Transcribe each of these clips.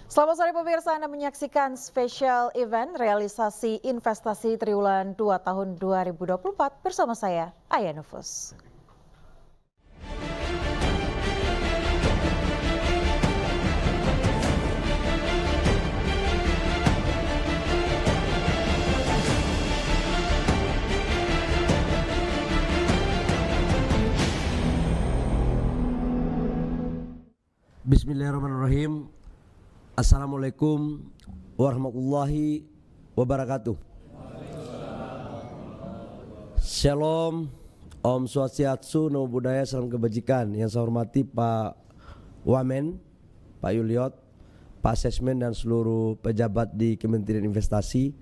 Selamat sore pemirsa, Anda menyaksikan spesial event realisasi investasi triwulan 2 tahun 2024 bersama saya, Aya Nufus. Bismillahirrahmanirrahim. Assalamualaikum warahmatullahi wabarakatuh. Shalom, Om Swastiastu, Namo Buddhaya, Salam Kebajikan. Yang saya hormati Pak Wamen, Pak Yuliot, Pak Sesmen dan seluruh pejabat di Kementerian Investasi,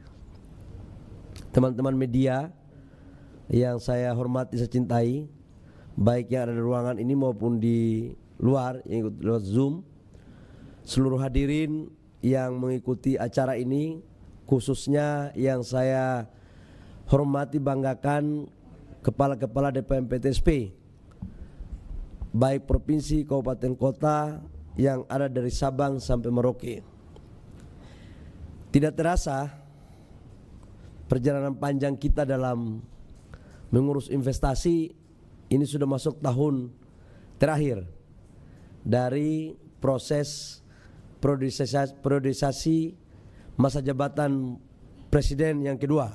teman-teman media yang saya hormati, saya cintai, baik yang ada di ruangan ini maupun di luar yang ikut lewat Zoom, seluruh hadirin yang mengikuti acara ini, khususnya yang saya hormati banggakan kepala-kepala DPM PTSP, baik provinsi, kabupaten, kota yang ada dari Sabang sampai Merauke. Tidak terasa perjalanan panjang kita dalam mengurus investasi ini sudah masuk tahun terakhir dari proses priorisasi masa jabatan presiden yang kedua.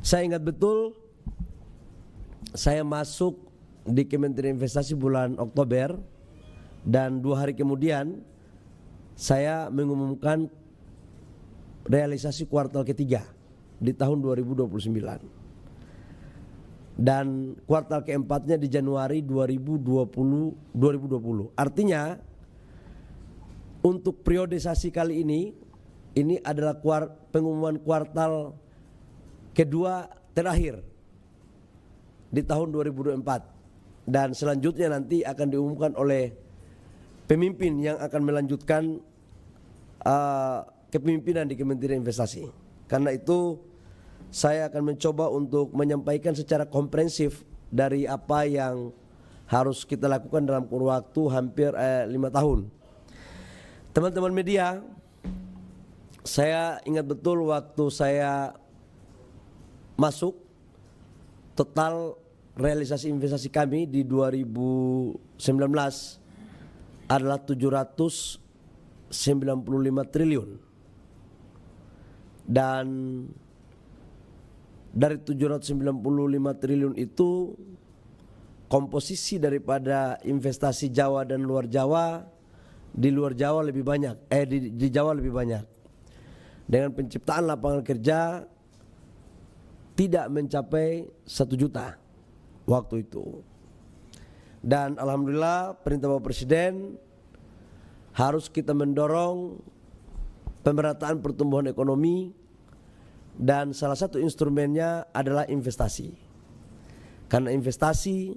Saya ingat betul saya masuk di Kementerian Investasi bulan Oktober dan 2 hari kemudian saya mengumumkan realisasi kuartal ketiga di tahun 2029. Dan kuartal keempatnya di Januari 2020. Artinya untuk priorisasi kali ini adalah pengumuman kuartal kedua terakhir di tahun 2024, dan selanjutnya nanti akan diumumkan oleh pemimpin yang akan melanjutkan kepemimpinan di Kementerian Investasi. Karena itu saya akan mencoba untuk menyampaikan secara komprehensif dari apa yang harus kita lakukan dalam kurun waktu hampir 5 tahun. Teman-teman media, saya ingat betul waktu saya masuk, total realisasi investasi kami di 2019 adalah 795 triliun. Dan dari 795 triliun itu komposisi daripada investasi Jawa dan luar Jawa, di luar Jawa lebih banyak, di Jawa lebih banyak, dengan penciptaan lapangan kerja tidak mencapai 1 juta waktu itu. Dan alhamdulillah perintah Bapak Presiden harus kita mendorong pemerataan pertumbuhan ekonomi, dan salah satu instrumennya adalah investasi. Karena investasi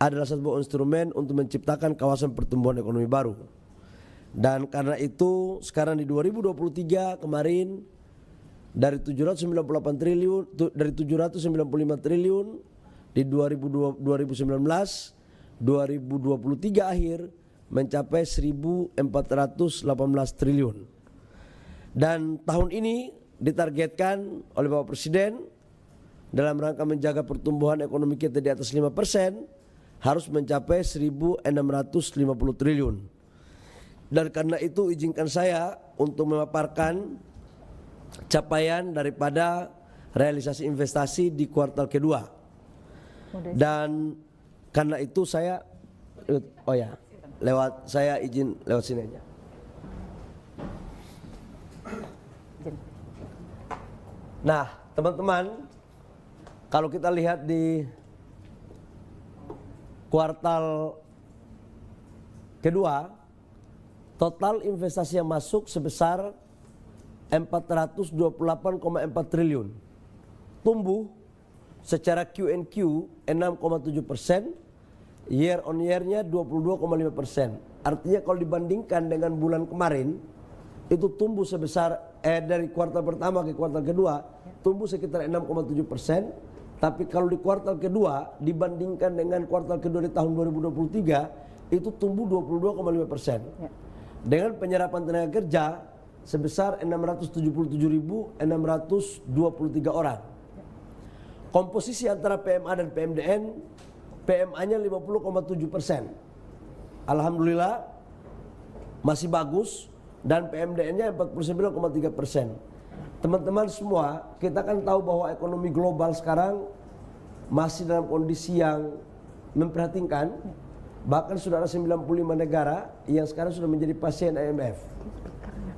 adalah sebuah instrumen untuk menciptakan kawasan pertumbuhan ekonomi baru. Dan karena itu sekarang di 2023 kemarin dari 798 triliun, dari 795 triliun di 2019, 2023 akhir mencapai 1.418 triliun. Dan tahun ini ditargetkan oleh Bapak Presiden dalam rangka menjaga pertumbuhan ekonomi kita di atas 5% harus mencapai 1.650 triliun. Dan karena itu izinkan saya untuk memaparkan capaian daripada realisasi investasi di kuartal kedua. Dan karena itu saya saya izin lewat sini aja. Nah, teman-teman, kalau kita lihat di kuartal kedua, total investasi yang masuk sebesar 428,4 triliun, tumbuh secara Q&Q 6,7%, year on year-nya 22,5%. Artinya kalau dibandingkan dengan bulan kemarin, itu tumbuh sebesar dari kuartal pertama ke kuartal kedua tumbuh sekitar 6,7%, tapi kalau di kuartal kedua dibandingkan dengan kuartal kedua di tahun 2023 itu tumbuh 22,5%. dengan penyerapan tenaga kerja sebesar 677.623 orang. Komposisi antara PMA dan PMDN, PMA-nya 50,7%. Alhamdulillah masih bagus, dan PMDN-nya 49,3%. Teman-teman semua, kita kan tahu bahwa ekonomi global sekarang masih dalam kondisi yang memprihatinkan. Bahkan sudah ada 95 negara yang sekarang sudah menjadi pasien IMF.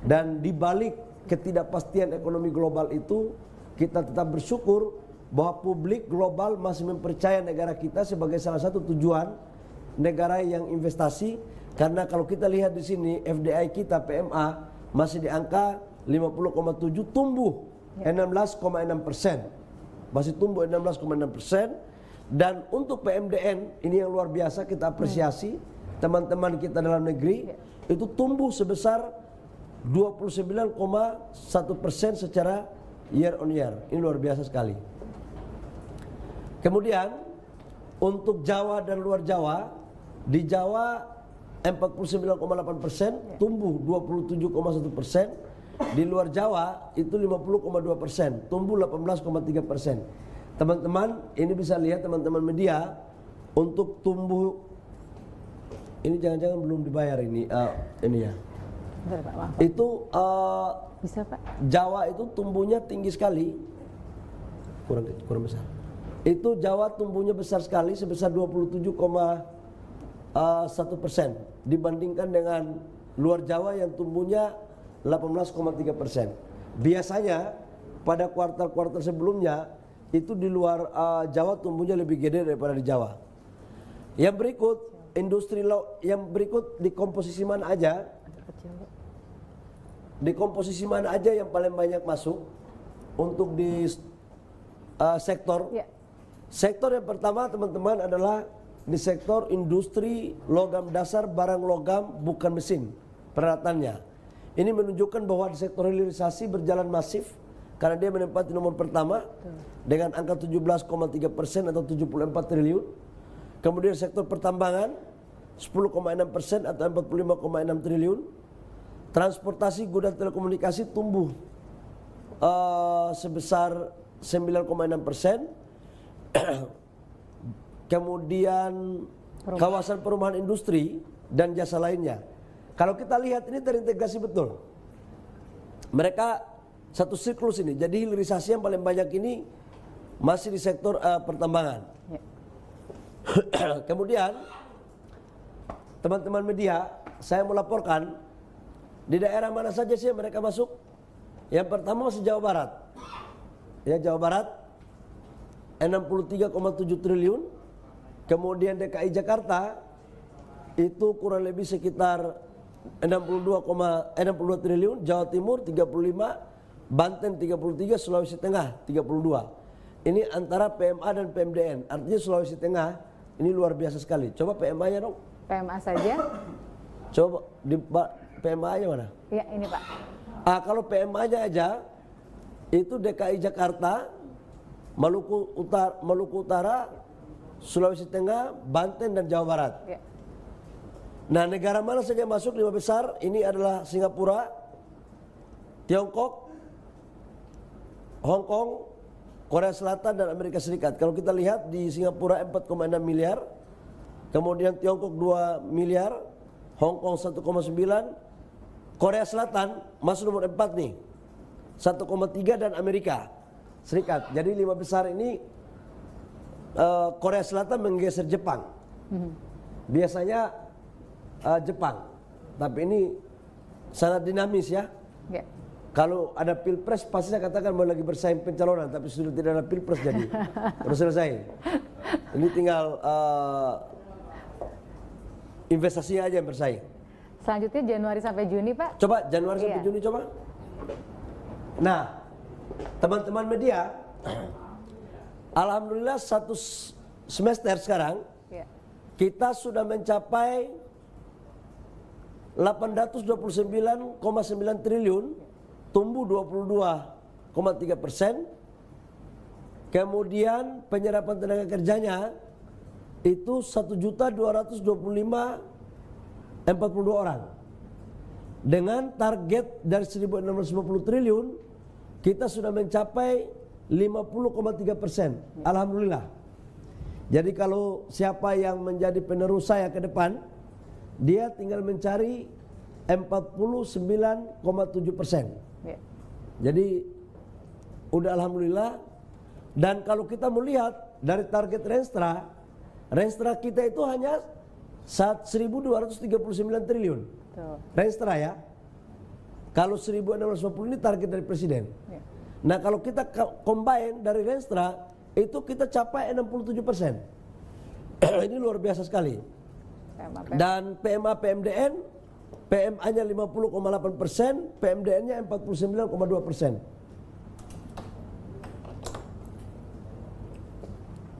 Dan di balik ketidakpastian ekonomi global itu, kita tetap bersyukur bahwa publik global masih mempercayai negara kita sebagai salah satu tujuan negara yang investasi. Karena kalau kita lihat di sini FDI kita PMA masih di angka 50,7, tumbuh 16,6%, masih tumbuh 16,6%. Dan untuk PMDN ini yang luar biasa, kita apresiasi teman-teman kita dalam negeri itu tumbuh sebesar 29,1% secara year on year. Ini luar biasa sekali. Kemudian untuk Jawa dan luar Jawa, di Jawa 49,8%, tumbuh 27,1%. Di luar Jawa itu 50,2%, tumbuh 18,3%. Teman-teman, ini bisa lihat teman-teman media, untuk tumbuh ini jangan-jangan belum dibayar ini ya. Bentar, Pak, maaf. Itu Bisa, Pak? Jawa itu tumbuhnya tinggi sekali, kurang besar. Itu Jawa tumbuhnya besar sekali, sebesar 27,1% dibandingkan dengan luar Jawa yang tumbuhnya 18,3%. Biasanya pada kuartal-kuartal sebelumnya itu di luar Jawa tumbuhnya lebih gede daripada di Jawa. Yang berikut yang berikut di komposisi mana aja? Di komposisi mana aja yang paling banyak masuk untuk di sektor? Ya. Sektor yang pertama teman-teman adalah di sektor industri logam dasar, barang logam bukan mesin, peralatannya. Ini menunjukkan bahwa di sektor hilirisasi berjalan masif karena dia menempati nomor pertama dengan angka 17,3% atau 74 triliun. Kemudian sektor pertambangan 10,6% atau 45,6 triliun. Transportasi, gudang, telekomunikasi tumbuh sebesar 9,6%. Kemudian kawasan perumahan industri dan jasa lainnya. Kalau kita lihat ini terintegrasi betul. Mereka satu siklus ini. Jadi hilirisasi yang paling banyak ini masih di sektor pertambangan. Ya. Kemudian teman-teman media, saya melaporkan di daerah mana saja sih mereka masuk. Yang pertama masih Jawa Barat. Ya, Jawa Barat 63,7 triliun. Kemudian DKI Jakarta itu kurang lebih sekitar 62 triliun, Jawa Timur 35, Banten 33, Sulawesi Tengah 32. Ini antara PMA dan PMDN. Artinya Sulawesi Tengah ini luar biasa sekali. Coba PMA-nya dong. PMA saja. Coba di PMA-nya mana? Ya, ini, Pak. Kalau PMA-nya aja itu DKI Jakarta, Maluku Utara, Sulawesi Tengah, Banten dan Jawa Barat. Ya. Nah, negara mana saja masuk 5 besar? Ini adalah Singapura, Tiongkok, Hong Kong, Korea Selatan dan Amerika Serikat. Kalau kita lihat di Singapura 4,6 miliar, kemudian Tiongkok 2 miliar, Hong Kong 1,9, Korea Selatan masuk nomor 4 nih, 1,3 dan Amerika Serikat. Jadi 5 besar ini Korea Selatan menggeser Jepang. Biasanya Jepang, tapi ini sangat dinamis ya. Ya. Kalau ada pilpres pasti saya katakan mau lagi bersaing pencalonan, tapi sudah tidak ada pilpres jadi sudah selesai. Ini tinggal investasinya aja yang bersaing. Selanjutnya Januari sampai Juni, Pak. Coba Januari sampai Iya. Juni coba. Nah, teman-teman media, alhamdulillah satu semester sekarang Ya. kita sudah mencapai 829,9 triliun, tumbuh 22,3%. Kemudian penyerapan tenaga kerjanya itu 1.225.042 orang. Dengan target dari 1.650 triliun, kita sudah mencapai 50,3%. Alhamdulillah. Jadi kalau siapa yang menjadi penerus saya ke depan, dia tinggal mencari 49,7%. Ya. Jadi udah alhamdulillah. Dan kalau kita melihat dari target Renstra kita itu hanya 1.239 triliun. Betul. Renstra ya. Kalau 1.650 ini target dari presiden. Ya. Nah kalau kita combine dari Renstra itu kita capai 67%. Ini luar biasa sekali. Dan PMA PMDN, PMA-nya 50,8%, PMDN-nya 49,2%.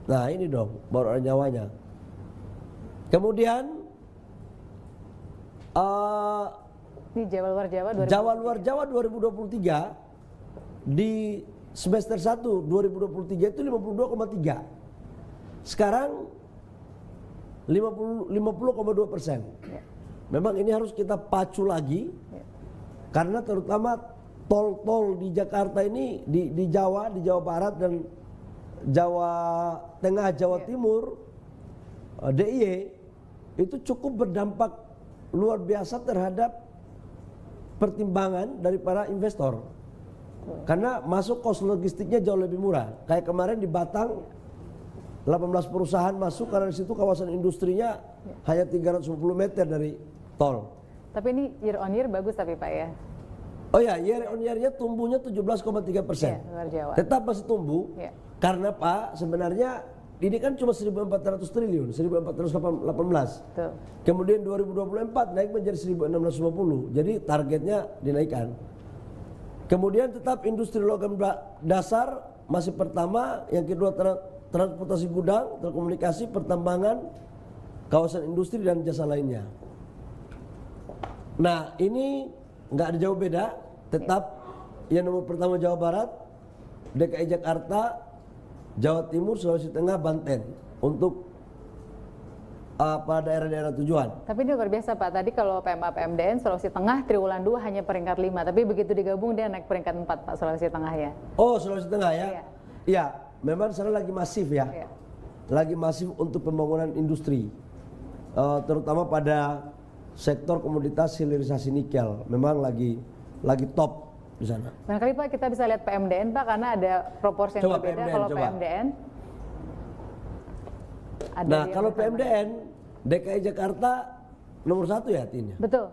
Nah ini dong, baru ada nyawanya. Kemudian Ini Jawa luar Jawa 2023. Jawa luar Jawa 2023 di semester 1 2023 itu 52,3. Sekarang 50,2%. Ya. Memang ini harus kita pacu lagi, Ya. karena terutama tol-tol di Jakarta ini di Jawa Barat dan Jawa Tengah, Jawa Timur, DIY itu cukup berdampak luar biasa terhadap pertimbangan dari para investor. Karena masuk kos logistiknya jauh lebih murah. Kayak kemarin di Batang 18 perusahaan masuk karena di situ kawasan industrinya hanya 350 meter dari tol. Tapi ini year on year bagus tapi Pak ya. Oh ya, year on year-nya tumbuhnya 17,3%. Ya, luar Jawa. Tetap masih tumbuh. Ya. Karena Pak, sebenarnya ini kan cuma 1.400 triliun, 1.418. Betul. Kemudian 2024 naik menjadi 1.650. Jadi targetnya dinaikkan. Kemudian tetap industri logam dasar masih pertama, yang kedua transportasi gudang, telekomunikasi, pertambangan, kawasan industri dan jasa lainnya. Nah ini nggak ada jauh beda, tetap yang nomor pertama Jawa Barat, DKI Jakarta, Jawa Timur, Sulawesi Tengah, Banten untuk daerah-daerah tujuan. Tapi ini luar biasa Pak, tadi kalau PMA PMDN Sulawesi Tengah triwulan 2 hanya peringkat 5, tapi begitu digabung dia naik peringkat 4 Pak, Sulawesi Tengah ya. Oh Sulawesi Tengah ya? Iya. Iya, memang sana lagi masif ya. Iya. Lagi masif untuk pembangunan industri, terutama pada sektor komoditas hilirisasi nikel. Memang lagi top di sana. Barangkali Pak kita bisa lihat PMDN Pak, karena ada proporsi yang Coba berbeda. PMDN, Kalau coba. PMDN ada Nah di kalau yang bersama. PMDN, DKI Jakarta nomor 1 ya artinya. Betul.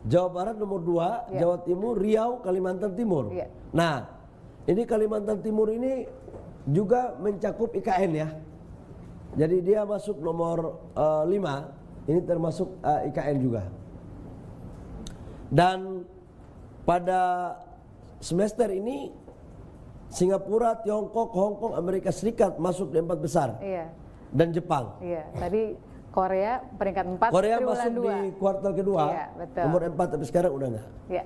Jawa Barat nomor 2, Iya. Jawa Timur, Riau, Kalimantan Timur. Iya. Nah, ini Kalimantan Timur ini juga mencakup IKN ya. Jadi dia masuk nomor 5, ini termasuk IKN juga. Dan pada semester ini Singapura, Tiongkok, Hong Kong, Amerika Serikat masuk di 4 besar. Iya. Dan Jepang. Iya. Tadi Korea peringkat 4, Korea triwulan masuk 2. di kuartal kedua, Iya, betul. nomor 4, tapi sekarang udah enggak. Ya.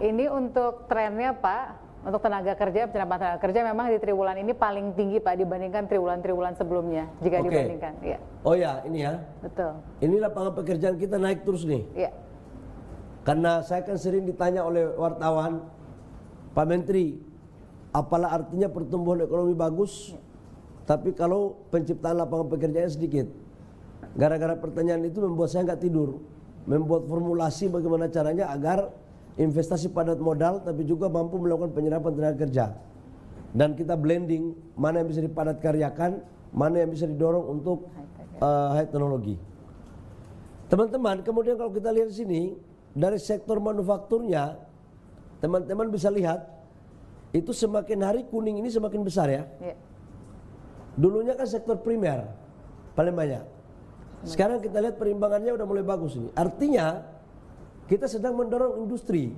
Ini untuk trennya Pak, untuk tenaga kerja, penerapan tenaga kerja memang di triwulan ini paling tinggi Pak dibandingkan triwulan-triwulan sebelumnya, jika Oke. dibandingkan. Iya, Oh ya, ini ya. betul. Ini lapangan pekerjaan kita naik terus nih. Iya, Karena saya kan sering ditanya oleh wartawan, Pak Menteri, apalah artinya pertumbuhan ekonomi bagus, tapi kalau penciptaan lapangan pekerjaan sedikit. Gara-gara pertanyaan itu membuat saya nggak tidur, membuat formulasi bagaimana caranya agar investasi padat modal, tapi juga mampu melakukan penyerapan tenaga kerja. Dan kita blending mana yang bisa dipadat karyakan, mana yang bisa didorong untuk high teknologi. Teman-teman, kemudian kalau kita lihat di sini, dari sektor manufakturnya, teman-teman bisa lihat, itu semakin hari kuning ini semakin besar ya. iya. Dulunya kan sektor primer, paling banyak. Sekarang kita lihat perimbangannya udah mulai bagus ini. Artinya, kita sedang mendorong industri.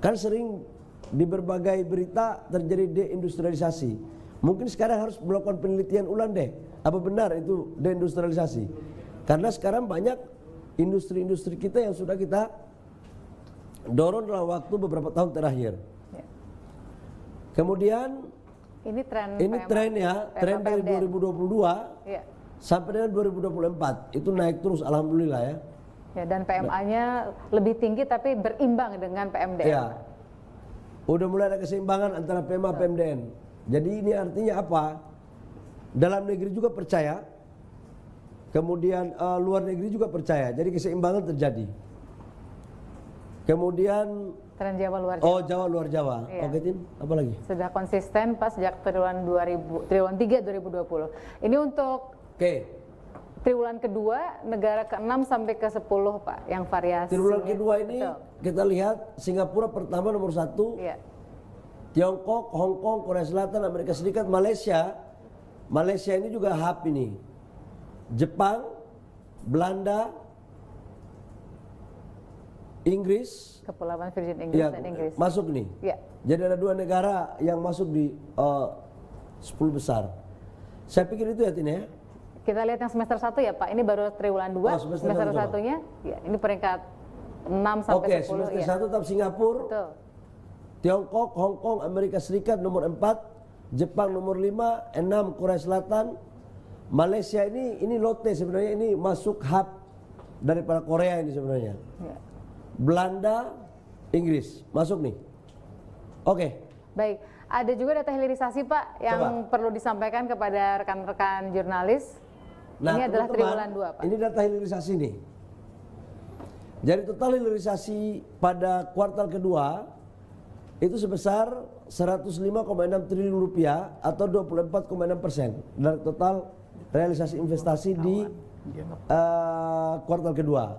Kan sering di berbagai berita terjadi deindustrialisasi. Mungkin sekarang harus melakukan penelitian ulang deh, apa benar itu deindustrialisasi. Karena sekarang banyak industri-industri kita yang sudah kita dorong dalam waktu beberapa tahun terakhir. Ya. Kemudian Ini tren ini PMA, tren ya, PMA tren dari PMDN. 2022 Iya. sampai dengan 2024 itu naik terus, alhamdulillah ya. Ya, dan PMA-nya lebih tinggi tapi berimbang dengan PMDN. Ya. Udah mulai ada keseimbangan antara PMA PMDN. Jadi ini artinya apa? Dalam negeri juga percaya, kemudian luar negeri juga percaya. Jadi keseimbangan terjadi. Kemudian Tren Jawa luar Jawa. oh Jawa luar Jawa. Iya. Oke Tin, apa lagi? Sudah konsisten pas sejak triwulan 3 2020. Ini untuk Oke. triwulan kedua, negara ke-6 sampai ke-10 Pak, yang variasi. Triwulan kedua ini Betul. kita lihat Singapura pertama nomor 1, Iya. Tiongkok, Hong Kong, Korea Selatan, Amerika Serikat, Malaysia. Malaysia ini juga hub ini. Jepang, Belanda, Inggris, Kepulauan Virgin Inggris ya, dan Inggris. masuk nih. Iya. Jadi ada 2 negara yang masuk di 10 besar. Saya pikir itu ya Tin ya. Kita lihat yang semester 1 ya Pak, ini baru triwulan 2, Oh, semester semester satu, coba. 1-nya, ya, ini peringkat 6 sampai Oke, 10. semester Ya. 1 tetap Singapura, Betul. Tiongkok, Hong Kong, Amerika Serikat nomor 4, Jepang nomor 5, 6 Korea Selatan, Malaysia ini lote sebenarnya, ini masuk hub daripada Korea ini sebenarnya. Ya. Belanda, Inggris masuk nih. Oke. Baik, ada juga data hilirisasi Pak yang perlu disampaikan kepada rekan-rekan jurnalis. Ini adalah teman-teman, triwulan 2 Pak. Ini data hilirisasi nih. Jadi total hilirisasi pada kuartal kedua itu sebesar 105,6 triliun rupiah atau 24,6% dari total realisasi investasi di kuartal kedua.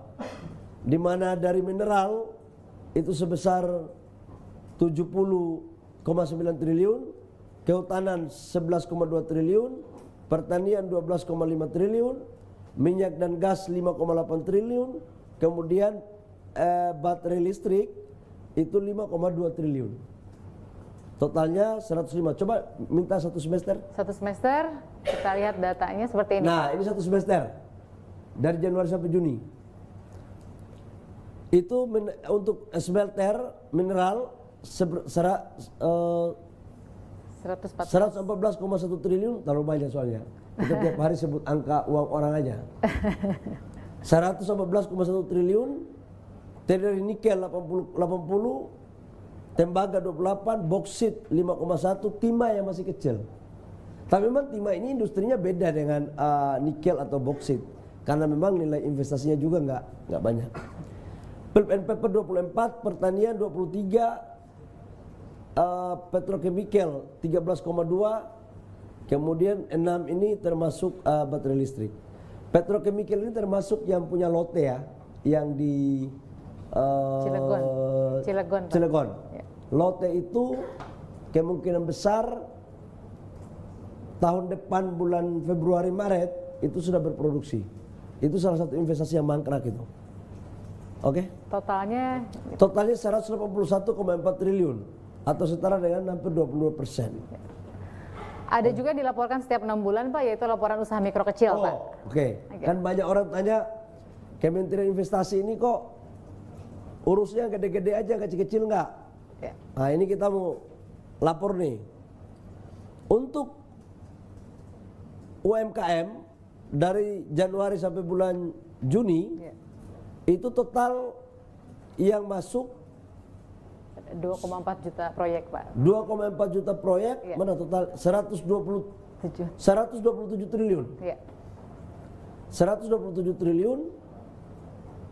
Di mana dari mineral itu sebesar 70,9 triliun, kehutanan 11,2 triliun, pertanian 12,5 triliun, minyak dan gas 5,8 triliun, kemudian baterai listrik itu 5,2 triliun. Totalnya 105. Coba minta satu semester. Satu semester, kita lihat datanya seperti ini. Nah, ini satu semester. Dari Januari sampai Juni. Itu untuk smelter mineral 114,1 triliun, terlalu banyak soalnya. Kita tiap hari sebut angka uang orang aja. 114,1 triliun, dari nikel 80, tembaga 28, boksit 5,1, timah yang masih kecil. Tapi memang timah ini industrinya beda dengan nikel atau boksit, karena memang nilai investasinya juga nggak banyak. Pulp and paper 24, pertanian 23, petrochemical 13,2, kemudian 6 ini termasuk baterai listrik. Petrochemical ini termasuk yang punya lote ya, yang di Cilegon. Pak. Cilegon. Ya. Lote itu kemungkinan besar tahun depan bulan Februari Maret itu sudah berproduksi. Itu salah satu investasi yang mangkrak itu. Oke? Totalnya Totalnya 181,4 triliun atau setara dengan hampir 22%. ada juga dilaporkan setiap 6 bulan Pak, yaitu laporan usaha mikro kecil Pak. Oke. Kan banyak orang tanya, Kementerian Investasi ini kok urusnya gede-gede aja, kecil-kecil enggak? Ya. Nah, ini kita mau lapor nih. Untuk UMKM dari Januari sampai bulan Juni Ya. itu total yang masuk 2,4 juta proyek Pak. 2,4 juta proyek, Ya. mana total 7. 127 triliun. Ya. 127 triliun,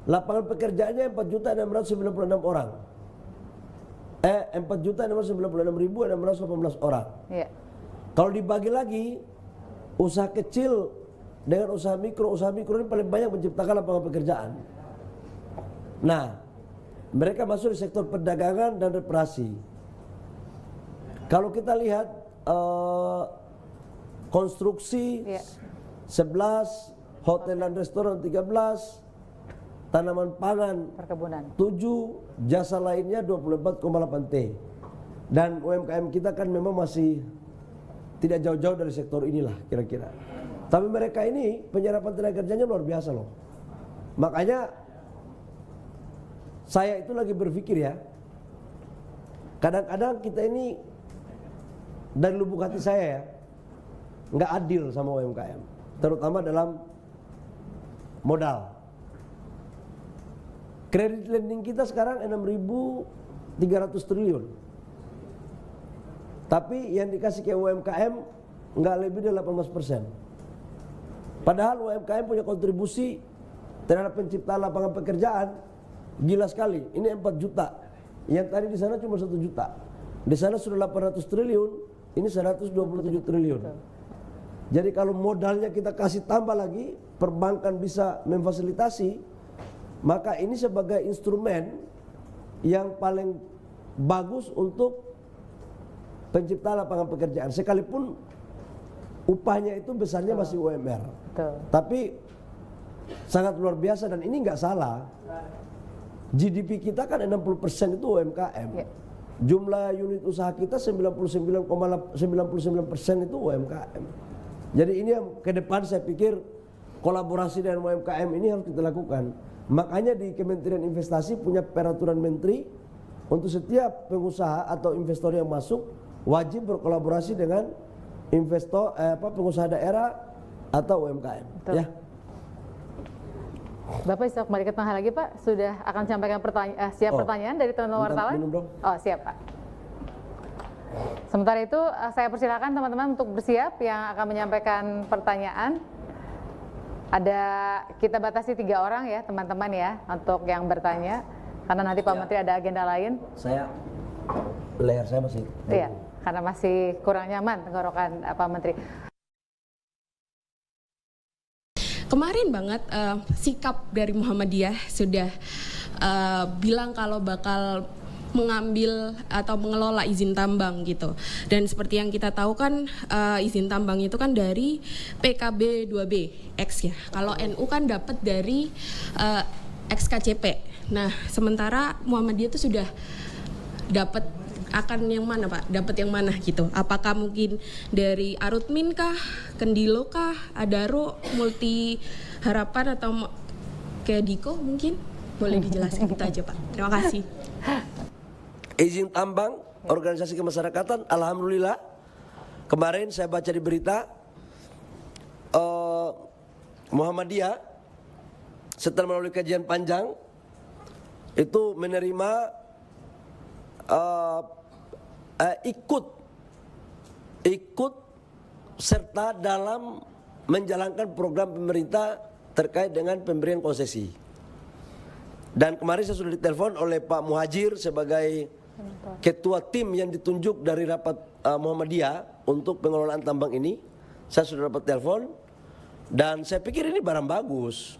lapangan pekerjaannya 4.696 orang. 4.696.618 orang. Ya. Kalau dibagi lagi, usaha kecil dengan usaha mikro ini paling banyak menciptakan lapangan pekerjaan. Nah, mereka masuk di sektor perdagangan dan reparasi. Kalau kita lihat konstruksi Ya. 11, hotel dan restoran 13, tanaman pangan Perkebunan. 7, jasa lainnya 24,8 T. Dan UMKM kita kan memang masih tidak jauh-jauh dari sektor inilah kira-kira. Tapi mereka ini penyerapan tenaga kerjanya luar biasa loh. Makanya saya itu lagi berpikir ya, kadang-kadang kita ini dari lubuk hati saya ya, nggak adil sama UMKM, terutama dalam modal. Kredit lending kita sekarang 6.300 triliun. Tapi yang dikasih ke UMKM nggak lebih dari 18%. Padahal UMKM punya kontribusi terhadap penciptaan lapangan pekerjaan gila sekali. Ini 4 juta. Yang tadi di sana cuma 1 juta. Di sana sudah 800 triliun, ini 127 triliun. Jadi kalau modalnya kita kasih tambah lagi, perbankan bisa memfasilitasi, maka ini sebagai instrumen yang paling bagus untuk penciptaan lapangan pekerjaan. Sekalipun upahnya itu besarnya masih UMR. Betul. Tapi sangat luar biasa dan ini nggak salah. GDP kita kan 60% itu UMKM. Ya. Jumlah unit usaha kita 99,99% itu UMKM. Jadi ini yang ke depan saya pikir kolaborasi dengan UMKM ini harus kita lakukan. Makanya di Kementerian Investasi punya peraturan menteri untuk setiap pengusaha atau investor yang masuk wajib berkolaborasi dengan pengusaha daerah atau UMKM. Betul. Ya. Bapak bisa kembali ke tengah lagi Pak, sudah akan sampaikan pertanyaan dari teman-teman wartawan. Minum dong. Oh siap Pak. Sementara itu saya persilakan teman-teman untuk bersiap yang akan menyampaikan pertanyaan. Kita batasi 3 orang ya teman-teman ya untuk yang bertanya, karena nanti Pak Menteri ada agenda lain. Leher saya masih. Iya, karena masih kurang nyaman tenggorokan Pak Menteri. Kemarin banget sikap dari Muhammadiyah sudah bilang kalau bakal mengambil atau mengelola izin tambang gitu. Dan seperti yang kita tahu kan izin tambang itu kan dari PKB 2B X ya. Kalau NU kan dapat dari XKCP. Nah, sementara Muhammadiyah itu sudah dapat akan yang mana Pak? Dapat yang mana gitu? Apakah mungkin dari Arutmin kah, Kendilo kah, Adaro, Multi Harapan atau Kediko mungkin? Boleh dijelaskan itu aja Pak. Terima kasih. Izin tambang, organisasi kemasyarakatan, alhamdulillah. Kemarin saya baca di berita Muhammadiyah setelah melalui kajian panjang itu menerima ikut serta dalam menjalankan program pemerintah terkait dengan pemberian konsesi. Dan kemarin saya sudah ditelepon oleh Pak Muhajir sebagai ketua tim yang ditunjuk dari rapat Muhammadiyah untuk pengelolaan tambang ini. Saya sudah dapat telepon dan saya pikir ini barang bagus.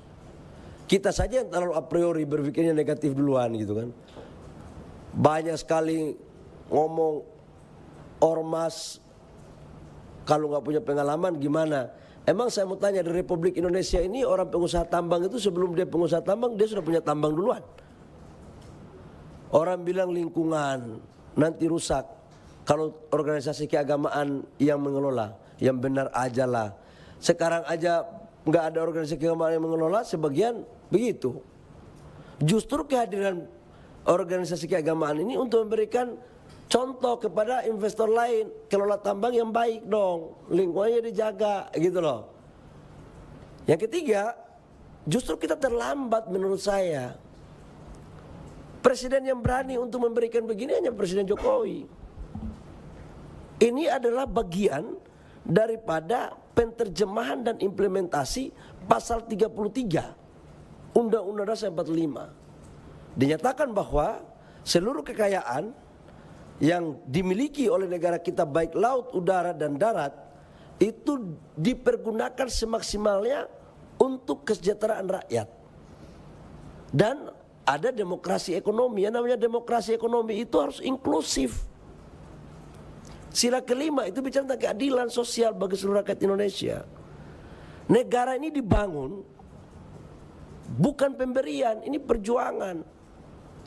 Kita saja yang terlalu a priori berpikirnya negatif duluan gitu kan. Banyak sekali ngomong ormas kalau nggak punya pengalaman gimana. Emang saya mau tanya, di Republik Indonesia ini orang pengusaha tambang itu sebelum dia pengusaha tambang dia sudah punya tambang duluan. Orang bilang lingkungan nanti rusak kalau organisasi keagamaan yang mengelola, yang benar aja lah. Sekarang aja nggak ada organisasi keagamaan yang mengelola, sebagian begitu. Justru kehadiran organisasi keagamaan ini untuk memberikan contoh kepada investor lain, kelola tambang yang baik dong, lingkungannya dijaga gitu loh. Yang ketiga, justru kita terlambat menurut saya. Presiden yang berani untuk memberikan begini hanya Presiden Jokowi. Ini adalah bagian daripada penterjemahan dan implementasi pasal 33 Undang-Undang Dasar 45. Dinyatakan bahwa seluruh kekayaan yang dimiliki oleh negara kita baik laut, udara dan darat itu dipergunakan semaksimalnya untuk kesejahteraan rakyat. Dan ada demokrasi ekonomi. Yang namanya demokrasi ekonomi itu harus inklusif. Sila kelima itu bicara tentang keadilan sosial bagi seluruh rakyat Indonesia. Negara ini dibangun bukan pemberian, ini perjuangan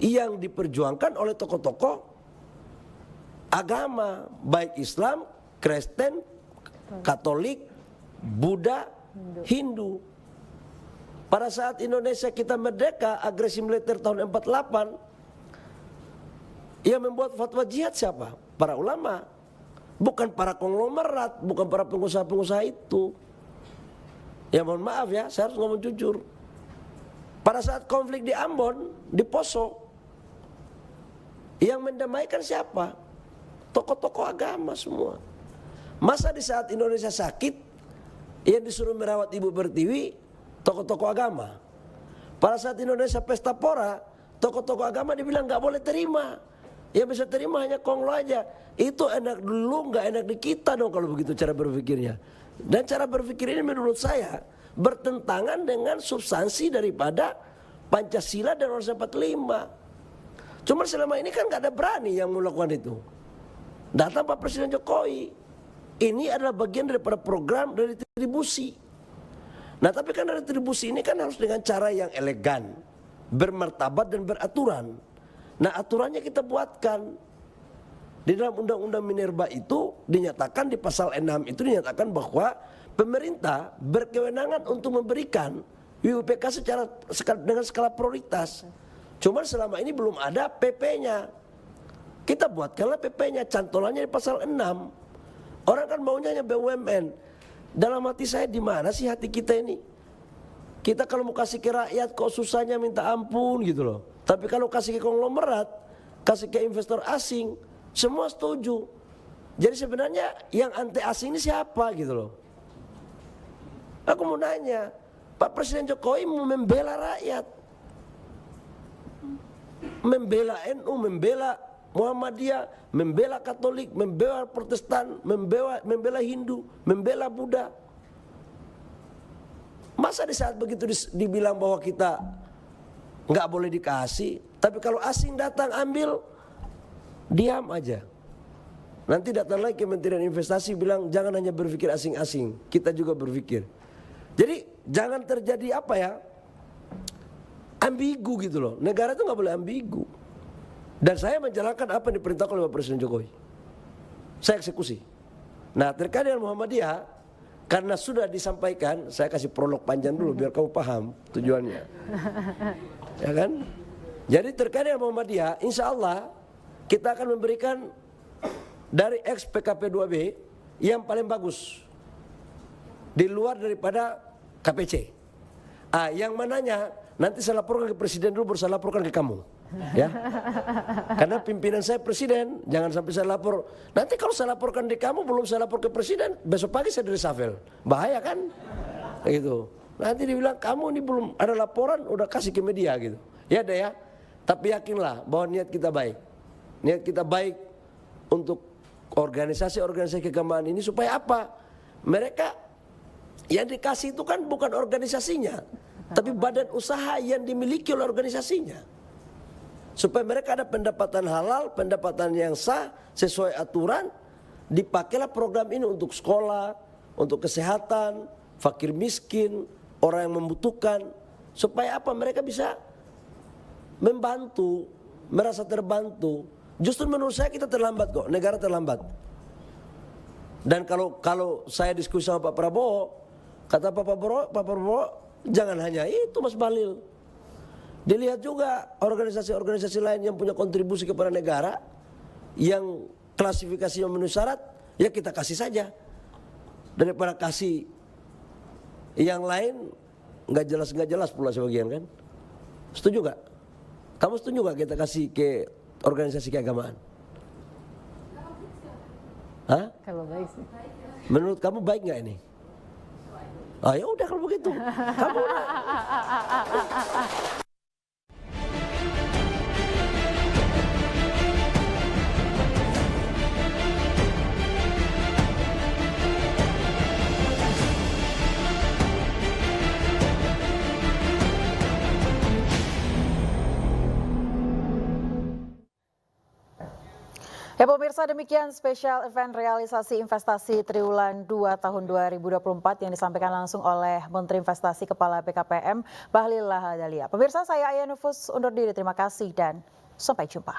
yang diperjuangkan oleh tokoh-tokoh agama, baik Islam, Kristen, Katolik, Buddha, Hindu. Pada saat Indonesia kita merdeka, agresi militer tahun 48, yang membuat fatwa jihad siapa? Para ulama. Bukan para konglomerat, bukan para pengusaha-pengusaha itu. Ya mohon maaf ya, saya harus ngomong jujur. Pada saat konflik di Ambon, di Poso, yang mendamaikan siapa? Tokoh-tokoh agama semua. Masa di saat Indonesia sakit, yang disuruh merawat Ibu Pertiwi, tokoh-tokoh agama. Pada saat Indonesia pesta pora, tokoh-tokoh agama dibilang nggak boleh terima. Yang bisa terima hanya Konglo aja. Itu enak dulu, nggak enak di kita dong kalau begitu cara berpikirnya. Dan cara berpikir ini menurut saya bertentangan dengan substansi daripada Pancasila dan Undang-Undang 45. Cuma selama ini kan nggak ada berani yang melakukan itu. Datang Pak Presiden Jokowi. Ini adalah bagian daripada program dari retribusi. Nah tapi kan retribusi ini kan harus dengan cara yang elegan, bermartabat dan beraturan. Nah aturannya kita buatkan. Di dalam Undang-Undang Minerba itu dinyatakan di pasal 6 itu dinyatakan bahwa pemerintah berkewenangan untuk memberikan WUPK dengan skala prioritas. Cuman selama ini belum ada PP-nya. Kita buatkanlah PP-nya, cantolannya di pasal 6. Orang kan maunya hanya BUMN. Dalam hati saya di mana sih hati kita ini? Kita kalau mau kasih ke rakyat kok susahnya minta ampun gitu loh. Tapi kalau kasih ke konglomerat, kasih ke investor asing, semua setuju. Jadi sebenarnya yang anti asing ini siapa gitu loh. Aku mau nanya, Pak Presiden Jokowi mau membela rakyat, membela NU, membela Muhammadiyah, membela Katolik, membela Protestan, membela Hindu, membela Buddha. Masa di saat begitu dibilang bahwa kita nggak boleh dikasih, tapi kalau asing datang ambil, diam aja. Nanti datang lagi Kementerian Investasi bilang jangan hanya berpikir asing-asing, kita juga berpikir. Jadi jangan terjadi apa ya, ambigu gitu loh. Negara itu nggak boleh ambigu. Dan saya menjalankan apa yang diperintahkan oleh Pak Presiden Jokowi. Saya eksekusi. Nah terkait dengan Muhammadiyah, karena sudah disampaikan, saya kasih prolog panjang dulu biar kamu paham tujuannya. Ya kan? Jadi terkait dengan Muhammadiyah, insya Allah kita akan memberikan dari ex PKP 2B yang paling bagus di luar daripada KPC. Yang mananya nanti saya laporkan ke Presiden dulu, baru saya laporkan ke kamu. Ya, karena pimpinan saya Presiden, jangan sampai saya lapor. Nanti kalau saya laporkan di kamu, belum saya lapor ke Presiden, besok pagi saya reshuffle. Bahaya kan? Gitu. Nanti dibilang kamu ini belum ada laporan, udah kasih ke media gitu. Ya deh ya. Tapi yakinlah bahwa niat kita baik. Niat kita baik untuk organisasi-organisasi keagamaan ini supaya apa? Mereka yang dikasih itu kan bukan organisasinya, tapi badan usaha yang dimiliki oleh organisasinya. Supaya mereka ada pendapatan halal, pendapatan yang sah, sesuai aturan, dipakailah program ini untuk sekolah, untuk kesehatan, fakir miskin, orang yang membutuhkan. Supaya apa? Mereka bisa membantu, merasa terbantu. Justru menurut saya kita terlambat kok, negara terlambat. Dan kalau saya diskusi sama Pak Prabowo, kata Pak Prabowo, jangan hanya itu Mas Bahlil. Dilihat juga organisasi-organisasi lain yang punya kontribusi kepada negara, yang klasifikasinya memenuhi syarat, ya kita kasih saja. Daripada kasih yang lain nggak jelas pula sebagian kan. Setuju nggak? Kamu setuju nggak kita kasih ke organisasi keagamaan? Hah? Kalau baik sih. Menurut kamu baik nggak ini? Ya udah kalau begitu. Kamu Ya pemirsa, demikian spesial event realisasi investasi triwulan 2 tahun 2024 yang disampaikan langsung oleh Menteri Investasi Kepala BKPM Bahlil Lahadalia. Pemirsa, saya Aya Nufus undur diri, terima kasih dan sampai jumpa.